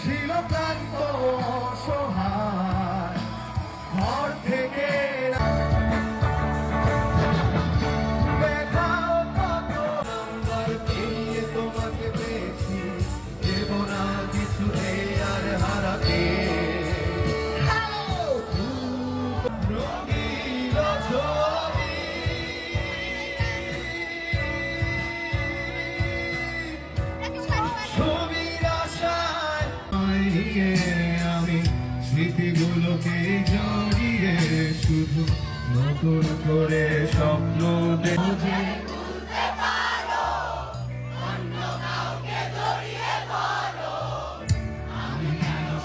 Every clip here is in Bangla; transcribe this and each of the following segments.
ছিল ক্লান্ত অসহায় ঘর থেকে দেখাও কত নাম্বার পেয়ে তোমাকে পেয়েছি দেব না কিছু এই আর হারাতে রঙিন ছবি ছবির আশায় আমি স্মৃতিগুলোকে জড়িয়ে শুধু নতুন করে স্বপ্ন দেখে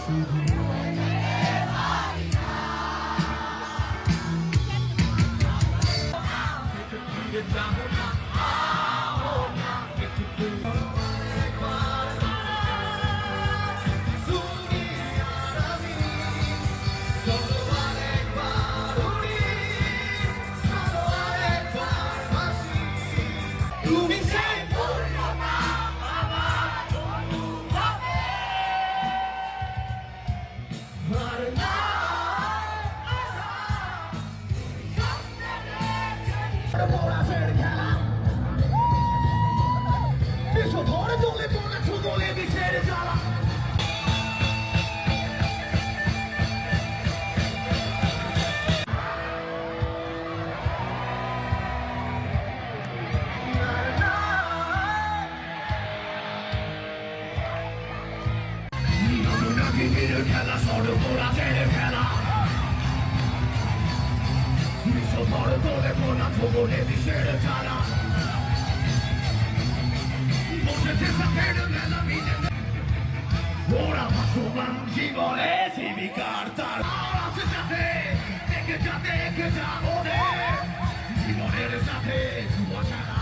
শুধু খেলা সর্বরাজের খেলা বিশ্বধর তোলে কোনা ভুবনে বিষের ছাড়া বসেছে সাথের মেলা মিলে ওরা ভাসমান জীবনে জীবিকার তার আছে সাথে দেখে যা ওদের জীবনের সাথে কুয়াশা